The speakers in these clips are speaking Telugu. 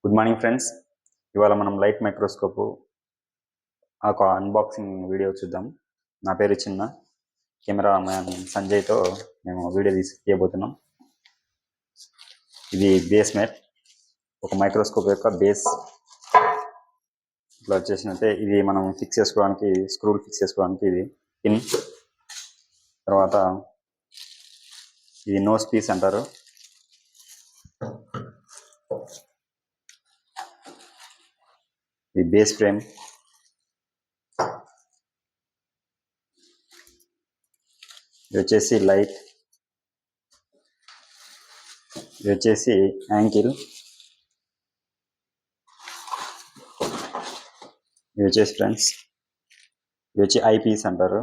Good morning friends. ఇవాళ మనం లైట్ మైక్రోస్కోప్ ఒక అన్బాక్సింగ్ వీడియో చూద్దాం. నా పేరు చిన్న, కెమెరా మ్యాన్ సంజయ్తో మేము వీడియో తీయబోతున్నాం. ఇది బేస్ మ్యాట్, ఒక మైక్రోస్కోప్ యొక్క బేస్. ఇట్లా వచ్చేసినట్టే ఇది మనం ఫిక్స్ చేసుకోవడానికి, స్క్రూలు ఫిక్స్ చేసుకోవడానికి ఇది పిన్. తర్వాత ఇది నోస్ పీస్ అంటారు. ఇది బేస్ ఫ్రేమ్. ఇది వచ్చేసి లైట్. ఇది వచ్చేసి యాంకిల్. ఇది వచ్చేసి ఫ్రెండ్స్, ఇది వచ్చి ఐ పీస్ అంటారు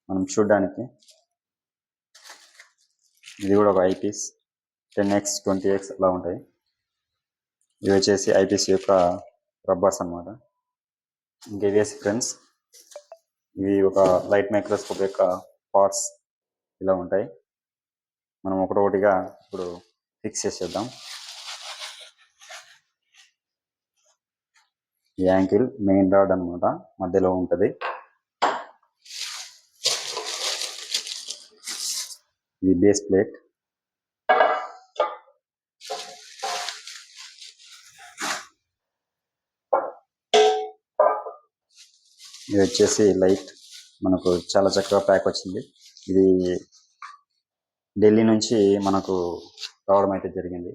మనం చూడడానికి. ఇది కూడా ఒక ఐ పీస్, 10x 20x అలా ఉంటాయి. ఇవి వచ్చేసి ఐ పీస్ యొక్క రబ్బర్స్ అన్నమాట. ఇంకా ఇవేసి ఫ్రెండ్స్, ఇవి ఒక లైట్ మైక్రోస్కోప్ యొక్క పార్ట్స్ ఇలా ఉంటాయి. మనం ఒకటొకటిగా ఇప్పుడు ఫిక్స్ చేసేద్దాం. ఈ యాంకిల్ మెయిన్ రాడ్ అన్నమాట, మధ్యలో ఉంటుంది. ఇది బేస్ ప్లేట్. ఇది వచ్చేసి లైట్. మనకు చాలా చక్కగా ప్యాక్ వచ్చింది. ఇది ఢిల్లీ నుంచి మనకు రావడం అయితే జరిగింది.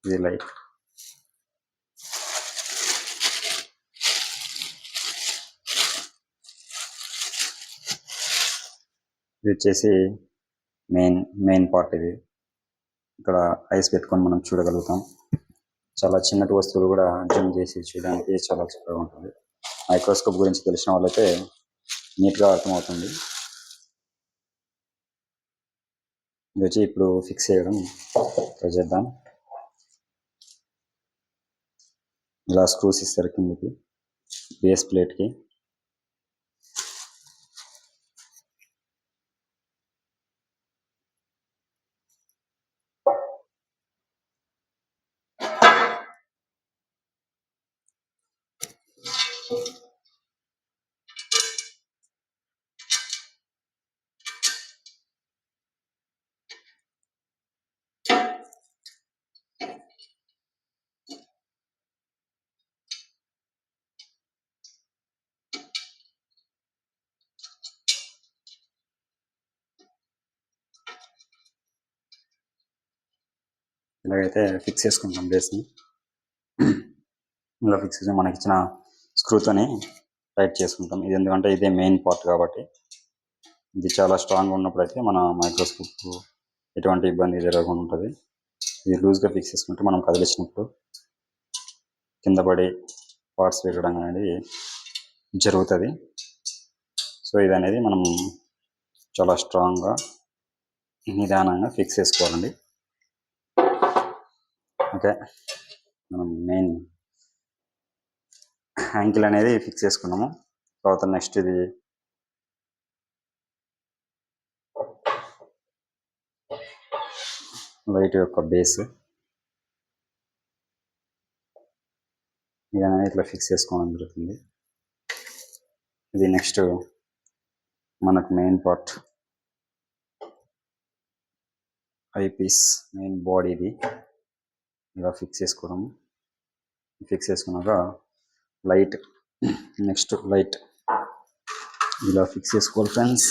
ఇది లైట్. ఇది వచ్చేసి మెయిన్ పార్ట్. ఇది ఇక్కడ ఐస్ పెట్టుకొని మనం చూడగలుగుతాం. చాలా చిన్నటి వస్తువులు కూడా జూమ్ చేసి చూడడానికి చాలా చక్కగా ఉంటుంది. మైక్రోస్కోప్ గురించి తెలిసిన వాళ్ళైతే నీట్గా అర్థమవుతుంది. ఇది వచ్చి ఇప్పుడు ఫిక్స్ చేయడం ట్రై చేద్దాం. ఇలా స్క్రూస్ ఇస్తారు కిందకి బేస్ ప్లేట్కి. ఇలాగైతే ఫిక్స్ చేసుకుంటాం బేస్ని. ఇలా ఫిక్స్ చేసి మనకి ఇచ్చిన స్క్రూతోని టైట్ చేసుకుంటాం. ఇది ఎందుకంటే ఇదే మెయిన్ పార్ట్ కాబట్టి. ఇది చాలా స్ట్రాంగ్గా ఉన్నప్పుడు అయితే మన మైక్రోస్కోప్ ఎటువంటి ఇబ్బంది జరగకుండా ఉంటుంది. ఇది లూజ్గా ఫిక్స్ చేసుకుంటే మనం కదిలించినప్పుడు కింద పడి పార్ట్స్ విరగడం అనేది జరుగుతుంది. సో ఇది అనేది మనం చాలా స్ట్రాంగ్గా నిదానంగా ఫిక్స్ చేసుకోవాలండి. ఓకే, మనం మెయిన్ యాంకిల్ అనేది ఫిక్స్ చేసుకున్నాము. తర్వాత నెక్స్ట్ ఇది లైట్ యొక్క బేస్. ఇది అనేది ఇట్లా ఫిక్స్ చేసుకోవడం జరుగుతుంది. ఇది నెక్స్ట్ మనకు main part eyepiece, main బాడీది ఇలా ఫిక్స్ చేసుకోవడం. ఫిక్స్ చేసుకున్నాక లైట్, నెక్స్ట్ లైట్ ఇలా ఫిక్స్ చేసుకోవాలి ఫ్రెండ్స్.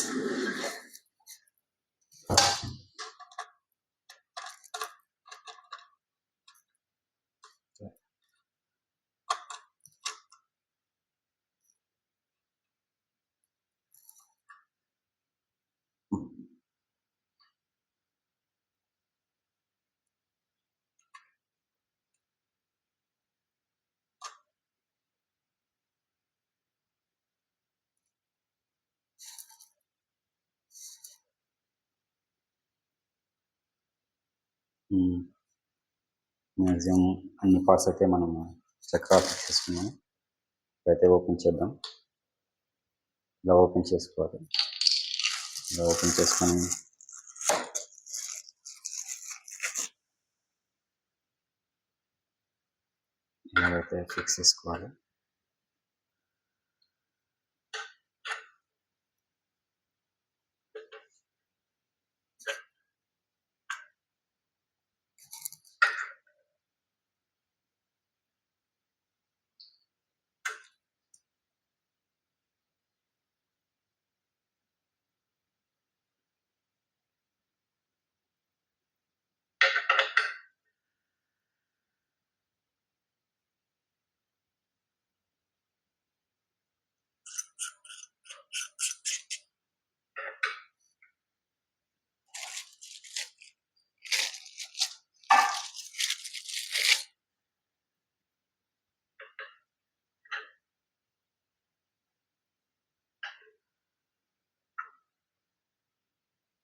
మ్యాక్సిమం అన్ని పార్ట్స్ అయితే మనం చక్కగా ఫిక్స్ చేసుకున్నాము. అయితే ఓపెన్ చేద్దాం. ఇలా ఓపెన్ చేసుకోవాలి. ఇలా ఓపెన్ చేసుకొని ఇలాగైతే ఫిక్స్ చేసుకోవాలి.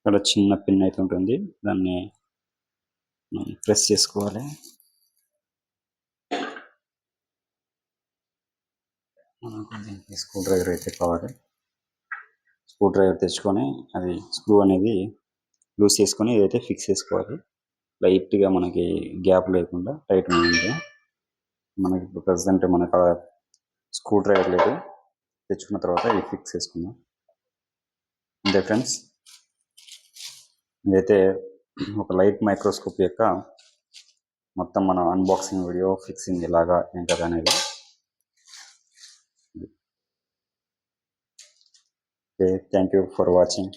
ఇక్కడ చిన్న పిన్ అయితే ఉంటుంది, దాన్ని ప్రెస్ చేసుకోవాలి. మనకు దీనికి స్క్రూ డ్రైవర్ అయితే కావాలి. స్క్రూ డ్రైవర్ తెచ్చుకొని అది స్క్రూ అనేది లూజ్ చేసుకొని ఇదైతే ఫిక్స్ చేసుకోవాలి. లైట్గా మనకి గ్యాప్ లేకుండా టైట్ ఉంది. మనకి ఇప్పుడు ప్రజెంట్ మనకు స్క్రూ డ్రైవర్ లేదు, తెచ్చుకున్న తర్వాత ఇది ఫిక్స్ చేసుకుందాం. అంతే ఫ్రెండ్స్, ఇదైతే ఒక లైట్ మైక్రోస్కోప్ యొక్క మొత్తం మన అన్బాక్సింగ్ వీడియో, ఫిక్సింగ్ ఎలాగా ఏంటది అనేది. Okay, thank you for watching.